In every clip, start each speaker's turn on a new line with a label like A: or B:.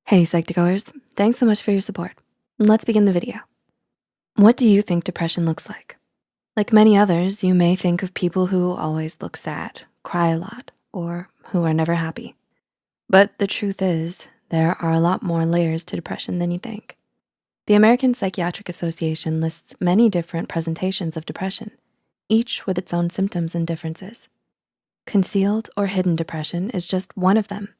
A: Hey Psych2Goers, thanks so much for your support. Let's begin the video. What do you think depression looks like? Like many others, you may think of people who always look sad, cry a lot, or who are never happy. But the truth is, there are a lot more layers to depression than you think. The American Psychiatric Association lists many different presentations of depression, each with its own symptoms and differences. Concealed or hidden depression is just one of them,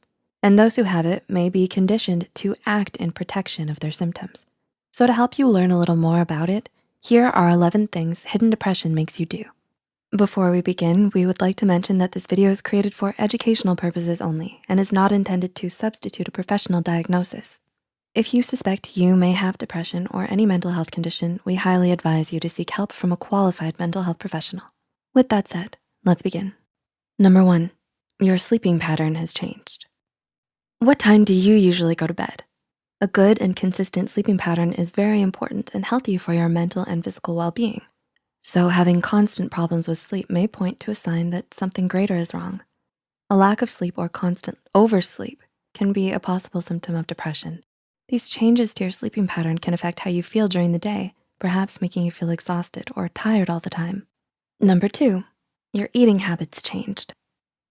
A: and those who have it may be conditioned to act in protection of their symptoms. So to help you learn a little more about it, here are 11 things hidden depression makes you do. Before we begin, we would like to mention that this video is created for educational purposes only and is not intended to substitute a professional diagnosis. If you suspect you may have depression or any mental health condition, we highly advise you to seek help from a qualified mental health professional. With that said, let's begin. Number 1, your sleeping pattern has changed. What time do you usually go to bed? A good and consistent sleeping pattern is very important and healthy for your mental and physical well-being. So having constant problems with sleep may point to a sign that something greater is wrong. A lack of sleep or constant oversleep can be a possible symptom of depression. These changes to your sleeping pattern can affect how you feel during the day, perhaps making you feel exhausted or tired all the time. Number 2, your eating habits changed.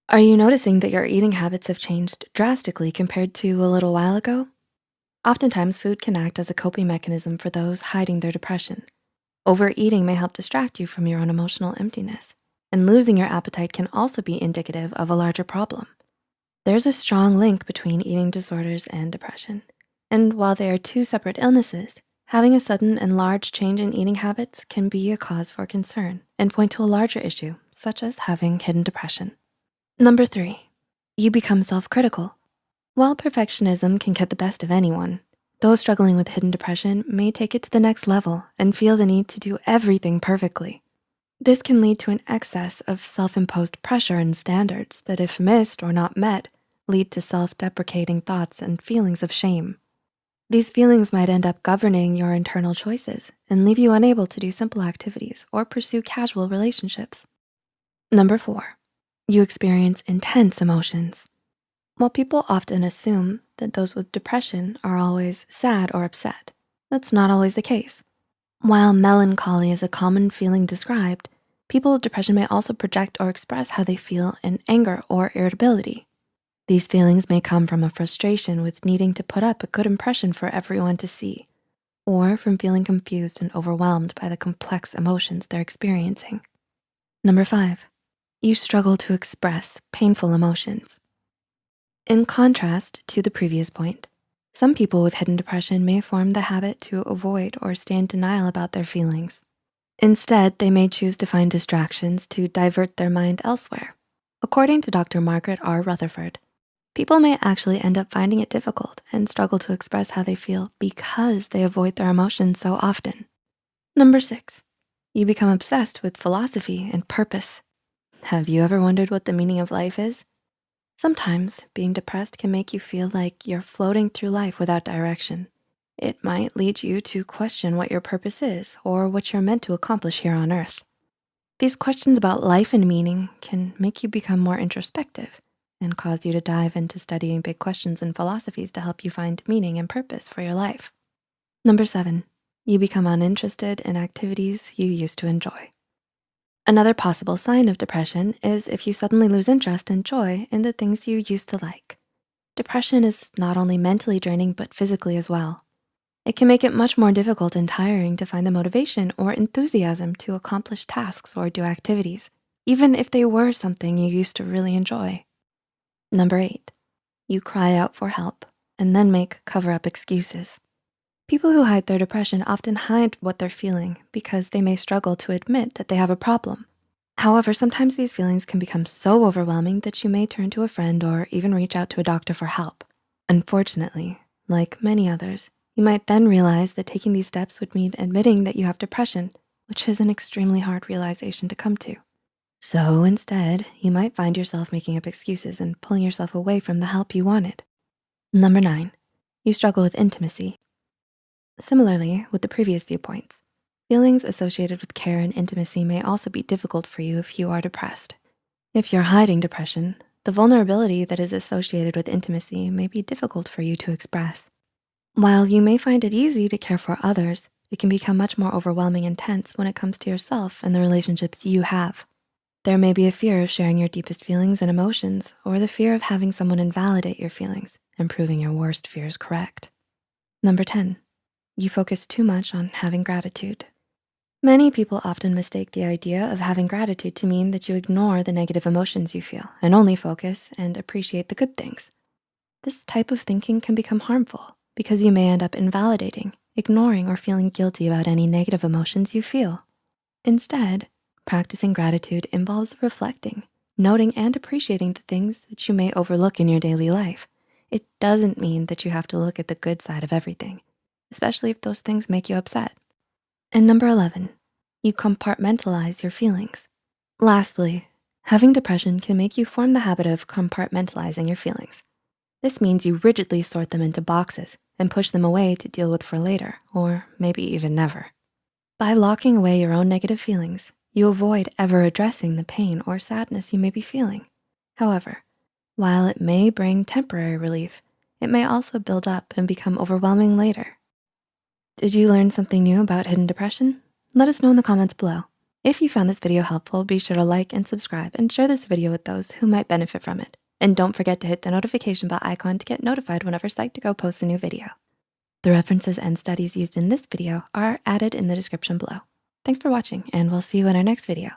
A: Are you noticing that your eating habits have changed drastically compared to a little while ago? Oftentimes, food can act as a coping mechanism for those hiding their depression. Overeating may help distract you from your own emotional emptiness, and losing your appetite can also be indicative of a larger problem. There's a strong link between eating disorders and depression. And while they are two separate illnesses, having a sudden and large change in eating habits can be a cause for concern and point to a larger issue, such as having hidden depression. Number 3, you become self-critical. While perfectionism can get the best of anyone, those struggling with hidden depression may take it to the next level and feel the need to do everything perfectly. This can lead to an excess of self-imposed pressure and standards that, if missed or not met, lead to self-deprecating thoughts and feelings of shame. These feelings might end up governing your internal choices and leave you unable to do simple activities or pursue casual relationships. Number 4, you experience intense emotions. While people often assume that those with depression are always sad or upset, that's not always the case. While melancholy is a common feeling described, people with depression may also project or express how they feel in anger or irritability. These feelings may come from a frustration with needing to put up a good impression for everyone to see, or from feeling confused and overwhelmed by the complex emotions they're experiencing. Number 5, you struggle to express painful emotions. In contrast to the previous point, some people with hidden depression may form the habit to avoid or stay in denial about their feelings. Instead, they may choose to find distractions to divert their mind elsewhere. According to Dr. Margaret R. Rutherford, people may actually end up finding it difficult and struggle to express how they feel because they avoid their emotions so often. Number 6, you become obsessed with philosophy and purpose. Have you ever wondered what the meaning of life is? Sometimes being depressed can make you feel like you're floating through life without direction. It might lead you to question what your purpose is or what you're meant to accomplish here on earth. These questions about life and meaning can make you become more introspective and cause you to dive into studying big questions and philosophies to help you find meaning and purpose for your life. Number 7, you become uninterested in activities you used to enjoy. Another possible sign of depression is if you suddenly lose interest and joy in the things you used to like. Depression is not only mentally draining, but physically as well. It can make it much more difficult and tiring to find the motivation or enthusiasm to accomplish tasks or do activities, even if they were something you used to really enjoy. Number 8, you cry out for help and then make cover-up excuses. People who hide their depression often hide what they're feeling because they may struggle to admit that they have a problem. However, sometimes these feelings can become so overwhelming that you may turn to a friend or even reach out to a doctor for help. Unfortunately, like many others, you might then realize that taking these steps would mean admitting that you have depression, which is an extremely hard realization to come to. So instead, you might find yourself making up excuses and pulling yourself away from the help you wanted. Number 9, you struggle with intimacy. Similarly, with the previous viewpoints, feelings associated with care and intimacy may also be difficult for you if you are depressed. If you're hiding depression, The vulnerability that is associated with intimacy may be difficult for you to express. While you may find it easy to care for others, it can become much more overwhelming and tense when it comes to yourself and the relationships you have. There may be a fear of sharing your deepest feelings and emotions, or the fear of having someone invalidate your feelings and proving your worst fears correct. Number 10, you focus too much on having gratitude. Many people often mistake the idea of having gratitude to mean that you ignore the negative emotions you feel and only focus and appreciate the good things. This type of thinking can become harmful because you may end up invalidating, ignoring, or feeling guilty about any negative emotions you feel. Instead, practicing gratitude involves reflecting, noting, and appreciating the things that you may overlook in your daily life. It doesn't mean that you have to look at the good side of everything, especially if those things make you upset. And number 11, you compartmentalize your feelings. Lastly, having depression can make you form the habit of compartmentalizing your feelings. This means you rigidly sort them into boxes and push them away to deal with for later, or maybe even never. By locking away your own negative feelings, you avoid ever addressing the pain or sadness you may be feeling. However, while it may bring temporary relief, it may also build up and become overwhelming later. Did you learn something new about hidden depression? Let us know in the comments below. If you found this video helpful, be sure to like and subscribe and share this video with those who might benefit from it. And don't forget to hit the notification bell icon to get notified whenever Psych2Go posts a new video. The references and studies used in this video are added in the description below. Thanks for watching, and we'll see you in our next video.